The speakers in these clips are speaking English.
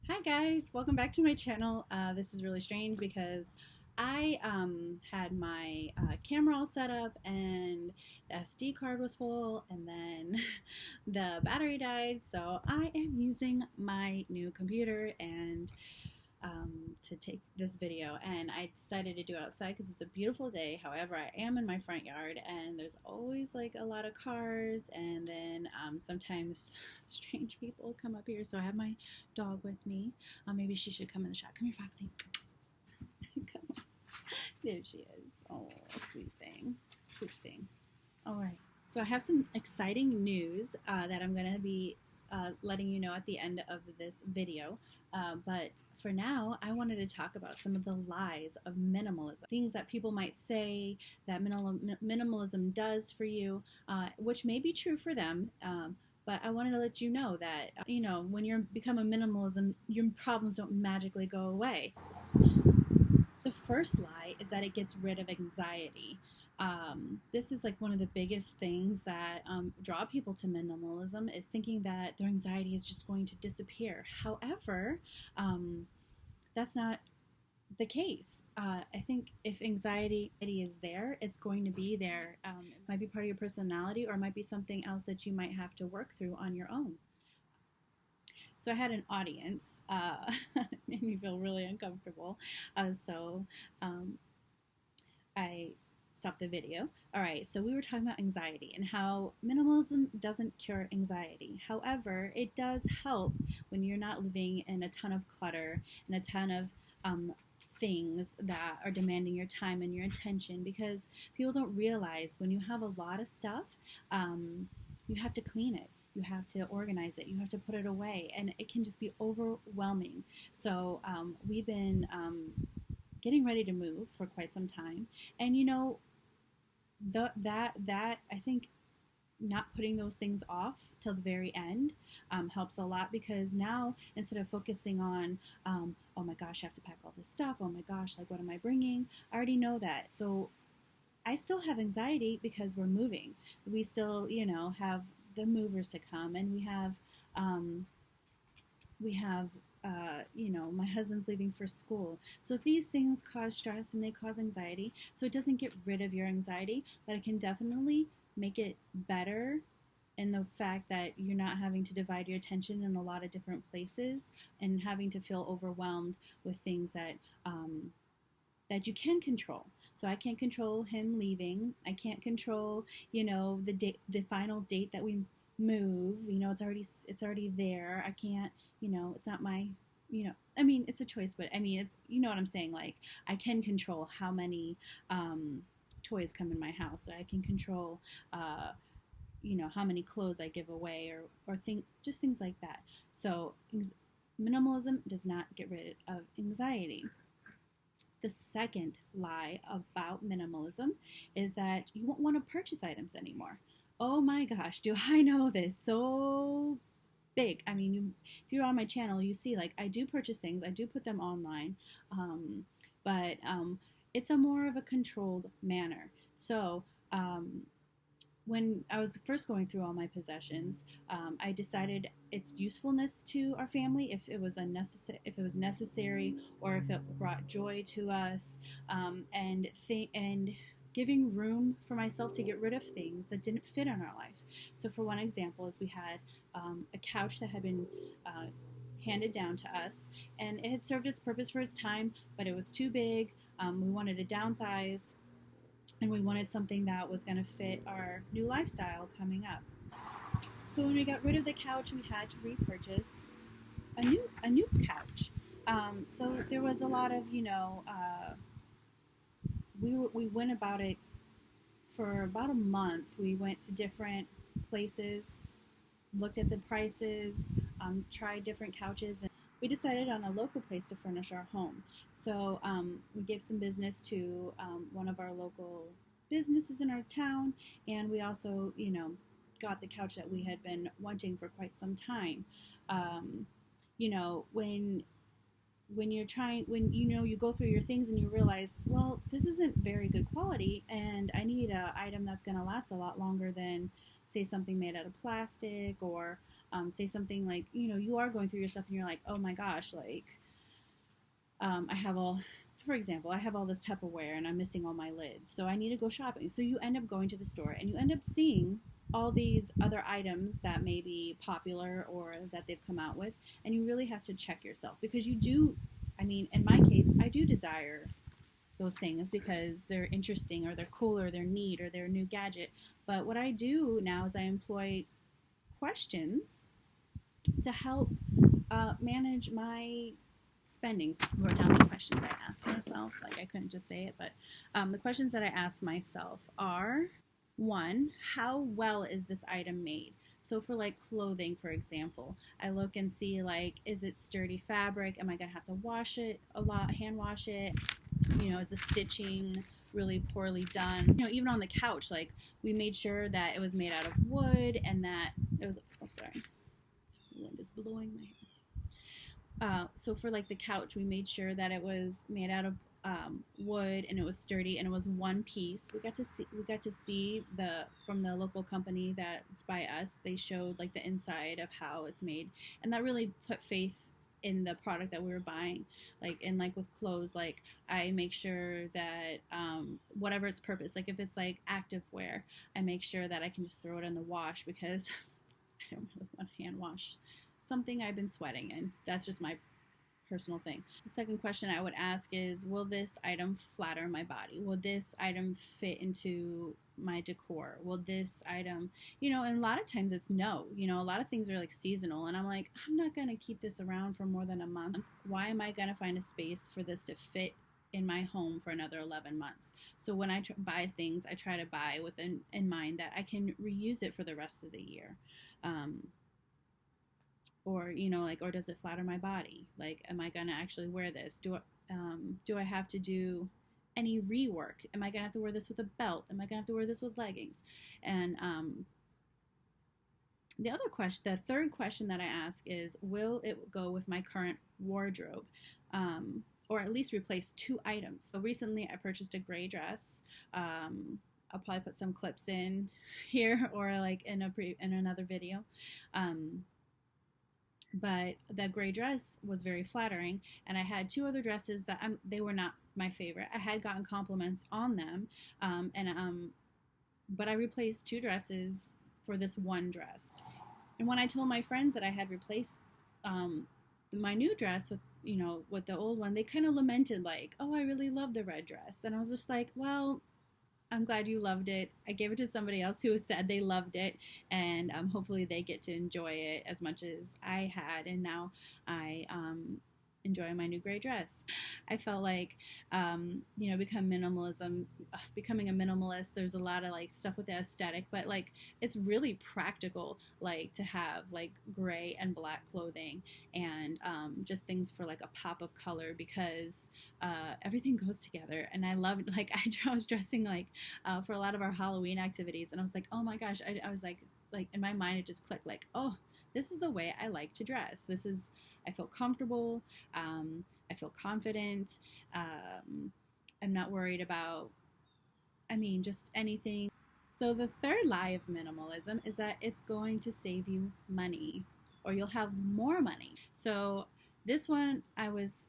Hi guys, welcome back to my channel. This is really strange because I had my camera all set up and the SD card was full and then the battery died, so I am using my new computer and to take this video, and I decided to do it outside because it's a beautiful day. However, I am in my front yard and there's always like a lot of cars, and then sometimes strange people come up here, so I have my dog with me. Maybe she should come in the shot. Come here, Foxy. Come on. There she is. Oh, sweet thing. Sweet thing. All right. So I have some exciting news that I'm going to be letting you know at the end of this video. But for now, I wanted to talk about some of the lies of minimalism. Things that people might say that minimalism does for you, which may be true for them. But I wanted to let you know that, when you become a minimalism, your problems don't magically go away. The first lie is that it gets rid of anxiety. This is like one of the biggest things that draw people to minimalism, is thinking that their anxiety is just going to disappear. However, that's not the case. I think if anxiety is there, it's going to be there. It might be part of your personality, or it might be something else that you might have to work through on your own. So I had an audience. It made me feel really uncomfortable. So I stopped the video. All right, so we were talking about anxiety and how minimalism doesn't cure anxiety. However, it does help when you're not living in a ton of clutter and a ton of things that are demanding your time and your attention, because people don't realize when you have a lot of stuff, you have to clean it. You have to organize it. You have to put it away, and it can just be overwhelming. So we've been getting ready to move for quite some time, and that I think not putting those things off till the very end helps a lot, because now instead of focusing on oh my gosh, I have to pack all this stuff, oh my gosh, like what am I bringing, I already know that. So I still have anxiety because we're moving. We still have the movers to come, and we have my husband's leaving for school. So if these things cause stress and they cause anxiety, so it doesn't get rid of your anxiety, but it can definitely make it better in the fact that you're not having to divide your attention in a lot of different places and having to feel overwhelmed with things that that you can control. So I can't control him leaving. I can't control, the date, the final date that we move. It's already there. I can't, it's not my, it's a choice, but it's, what I'm saying? Like, I can control how many toys come in my house. I can control, how many clothes I give away, or just things like that. So minimalism does not get rid of anxiety. The second lie about minimalism is that you won't want to purchase items anymore. Oh my gosh, do I know this so big. If you're on my channel, you see, like, I do purchase things. I do put them online, but it's a more of a controlled manner. So when I was first going through all my possessions, I decided its usefulness to our family, if it was necessary, or if it brought joy to us, and giving room for myself to get rid of things that didn't fit in our life. So for one example, is we had a couch that had been handed down to us, and it had served its purpose for its time, but it was too big. We wanted to downsize, and we wanted something that was going to fit our new lifestyle coming up. So when we got rid of the couch, we had to repurchase a new couch. So there was a lot of, we went about it for about a month. We went to different places, looked at the prices, tried different couches, and we decided on a local place to furnish our home. So we gave some business to one of our local businesses in our town, and we also, got the couch that we had been wanting for quite some time. When you go through your things and you realize, well, this isn't very good quality, and I need an item that's going to last a lot longer than, say, something made out of plastic, or Say something like, you are going through your stuff and you're like, oh my gosh, like, I have all, for example, I have all this Tupperware and I'm missing all my lids, so I need to go shopping. So you end up going to the store and you end up seeing all these other items that may be popular or that they've come out with, and you really have to check yourself, because you do, I mean, in my case, I do desire those things because they're interesting or they're cool or they're neat or they're a new gadget. But what I do now is I employ questions to help manage my spendings. I wrote down the questions I asked myself. Like, I couldn't just say it, but the questions that I asked myself are: one, how well is this item made? So for like clothing, for example, I look and see, like, is it sturdy fabric? Am I gonna have to wash it a lot, hand wash it? Is the stitching really poorly done? Even on the couch, like, we made sure that it was made out of wood and that it was, oh, sorry, the wind is blowing my hair. So for like the couch, we made sure that it was made out of wood and it was sturdy and it was one piece. We got to see from the local company that's by us. They showed like the inside of how it's made, and that really put faith in the product that we were buying. Like with clothes, like I make sure that whatever its purpose, like if it's like active wear, I make sure that I can just throw it in the wash, because I don't really want to hand wash something I've been sweating in. That's just my personal thing. The second question I would ask is, will this item flatter my body? Will this item fit into my decor? Will this item, and a lot of times it's no. A lot of things are like seasonal, and I'm like, I'm not going to keep this around for more than a month. Why am I going to find a space for this to fit in my home for another 11 months? So when I buy things, I try to buy with in mind that I can reuse it for the rest of the year. Or or does it flatter my body? Like, am I gonna actually wear this? Do I have to do any rework? Am I gonna have to wear this with a belt? Am I gonna have to wear this with leggings? And the third question that I ask is, will it go with my current wardrobe? Or at least replace 2 items. So recently I purchased a gray dress. I'll probably put some clips in here or like in another video. But the gray dress was very flattering, and I had 2 other dresses that they were not my favorite. I had gotten compliments on them, but I replaced 2 dresses for this one dress. And when I told my friends that I had replaced my new dress with the old one, they kind of lamented, like, oh, I really love the red dress. And I was just like, well, I'm glad you loved it. I gave it to somebody else who said they loved it, and hopefully they get to enjoy it as much as I had, and now I enjoy my new gray dress. I felt like, becoming a minimalist, there's a lot of like stuff with the aesthetic, but like it's really practical, like to have like gray and black clothing and just things for like a pop of color, because everything goes together. And I loved, like, I was dressing like for a lot of our Halloween activities, and I was like, oh my gosh, I was like in my mind it just clicked, like, oh, this is the way I like to dress. I feel comfortable. I feel confident. I'm not worried about, just anything. So the third lie of minimalism is that it's going to save you money, or you'll have more money. So this one I was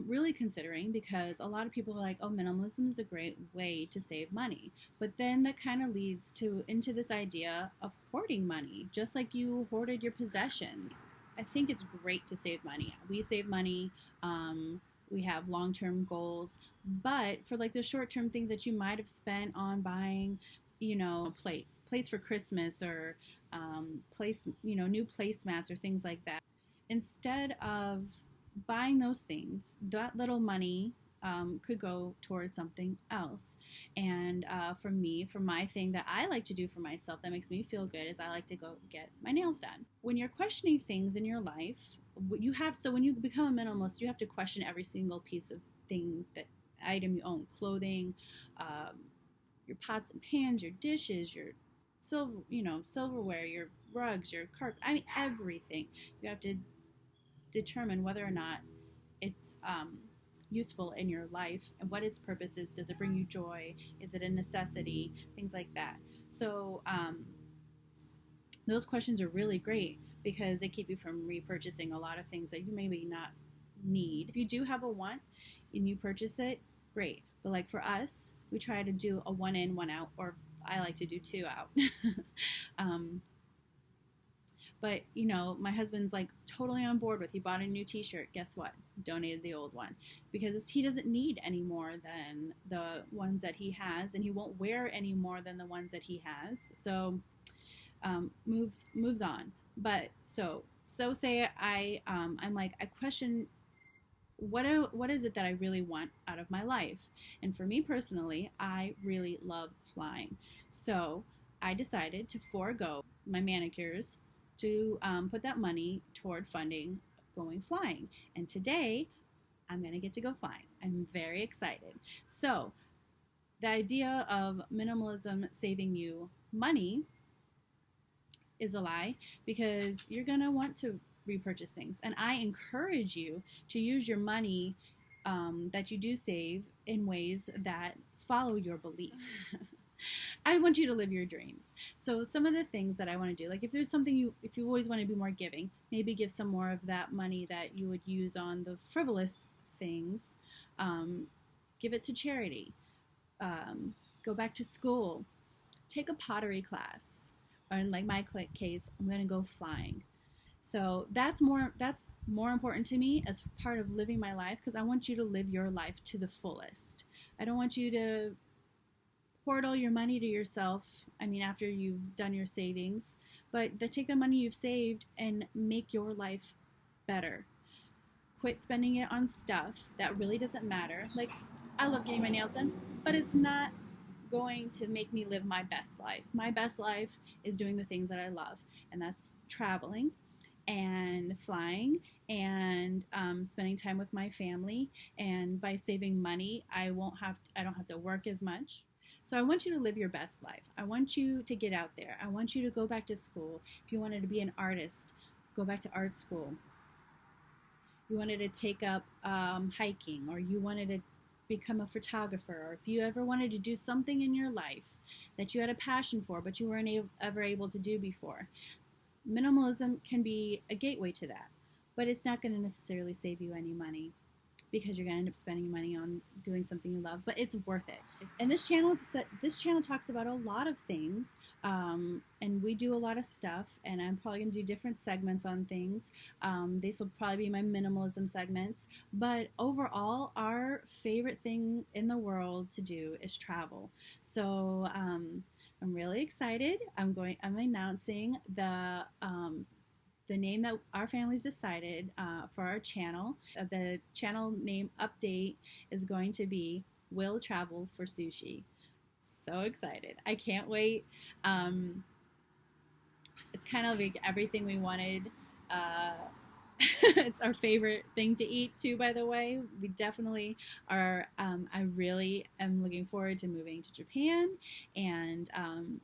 really considering, because a lot of people are like, oh, minimalism is a great way to save money. But then that kind of leads into this idea of hoarding money, just like you hoarded your possessions. I think it's great to save money. We save money. We have long-term goals. But for like the short-term things that you might have spent on buying, plates for Christmas, or new placemats or things like that, instead of buying those things, that little money could go towards something else. And for my thing that I like to do for myself that makes me feel good is I like to go get my nails done. When you're questioning things in your life, when you become a minimalist, you have to question every single piece of item you own: clothing, your pots and pans, your dishes, your silverware, your rugs, your carpet. Everything. You have to determine whether or not it's useful in your life and what its purpose is. Does it bring you joy? Is it a necessity? Things like that. So those questions are really great, because they keep you from repurchasing a lot of things that you maybe not need. If you do have a want and you purchase it, great. But like for us, we try to do a one in, one out, or I like to do two out. But, you know, my husband's like totally on board with, he bought a new t-shirt. Guess what? Donated the old one because he doesn't need any more than the ones that he has, and he won't wear any more than the ones that he has. So moves on. But so say I'm like, I question what is it that I really want out of my life? And for me personally, I really love flying. So I decided to forego my manicures to put that money toward funding going flying. And today, I'm going to get to go flying. I'm very excited. So the idea of minimalism saving you money is a lie, because you're going to want to repurchase things. And I encourage you to use your money that you do save in ways that follow your beliefs. I want you to live your dreams. So some of the things that I want to do, like if there's something if you always want to be more giving, maybe give some more of that money that you would use on the frivolous things, give it to charity, go back to school, take a pottery class, or in like my case, I'm going to go flying. So that's more important to me as part of living my life, because I want you to live your life to the fullest. I don't want you to hoard all your money to yourself, after you've done your savings, but take the money you've saved and make your life better. Quit spending it on stuff that really doesn't matter. Like, I love getting my nails done, but it's not going to make me live my best life. My best life is doing the things that I love, and that's traveling and flying and spending time with my family. And by saving money, I don't have to work as much. So I want you to live your best life. I want you to get out there. I want you to go back to school. If you wanted to be an artist, go back to art school. You wanted to take up hiking, or you wanted to become a photographer, or if you ever wanted to do something in your life that you had a passion for but you weren't ever able to do before. Minimalism can be a gateway to that, but it's not going to necessarily save you any money, because you're going to end up spending money on doing something you love, but it's worth it. And this channel talks about a lot of things, and we do a lot of stuff, and I'm probably going to do different segments on things. These will probably be my minimalism segments, but overall, our favorite thing in the world to do is travel. So I'm really excited. I'm announcing the name that our family's decided for our channel. The channel name update is going to be Will Travel for Sushi. So excited. I can't wait. It's kind of like everything we wanted. It's our favorite thing to eat too, by the way. We definitely are. I really am looking forward to moving to Japan and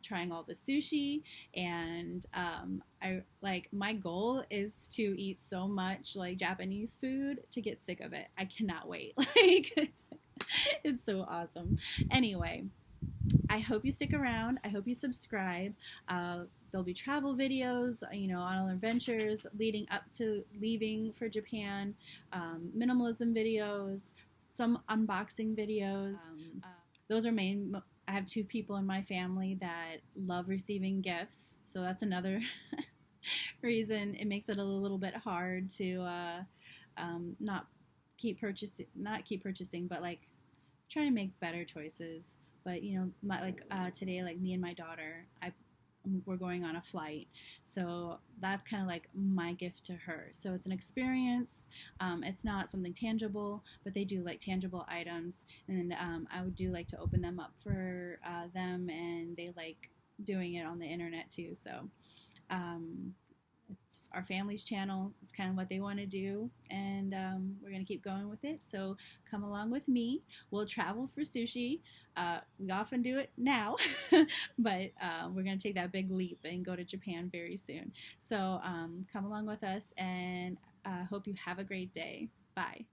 trying all the sushi. And my goal is to eat so much like Japanese food to get sick of it. I cannot wait. It's so awesome. Anyway, I hope you stick around. I hope you subscribe. There'll be travel videos, on our adventures leading up to leaving for Japan, minimalism videos, some unboxing videos. Those are main. I have 2 people in my family that love receiving gifts, so that's another reason it makes it a little bit hard to not keep purchasing, but like trying to make better choices. But today, like me and my daughter, we're going on a flight, so that's kind of like my gift to her. So it's an experience. It's not something tangible, but they do like tangible items, and I would do like to open them up for them, and they like doing it on the internet too. So it's our family's channel. It's kind of what they want to do, and we're going to keep going with it. So come along with me. We'll travel for sushi. We often do it now, but we're going to take that big leap and go to Japan very soon. So come along with us, and I hope you have a great day. Bye.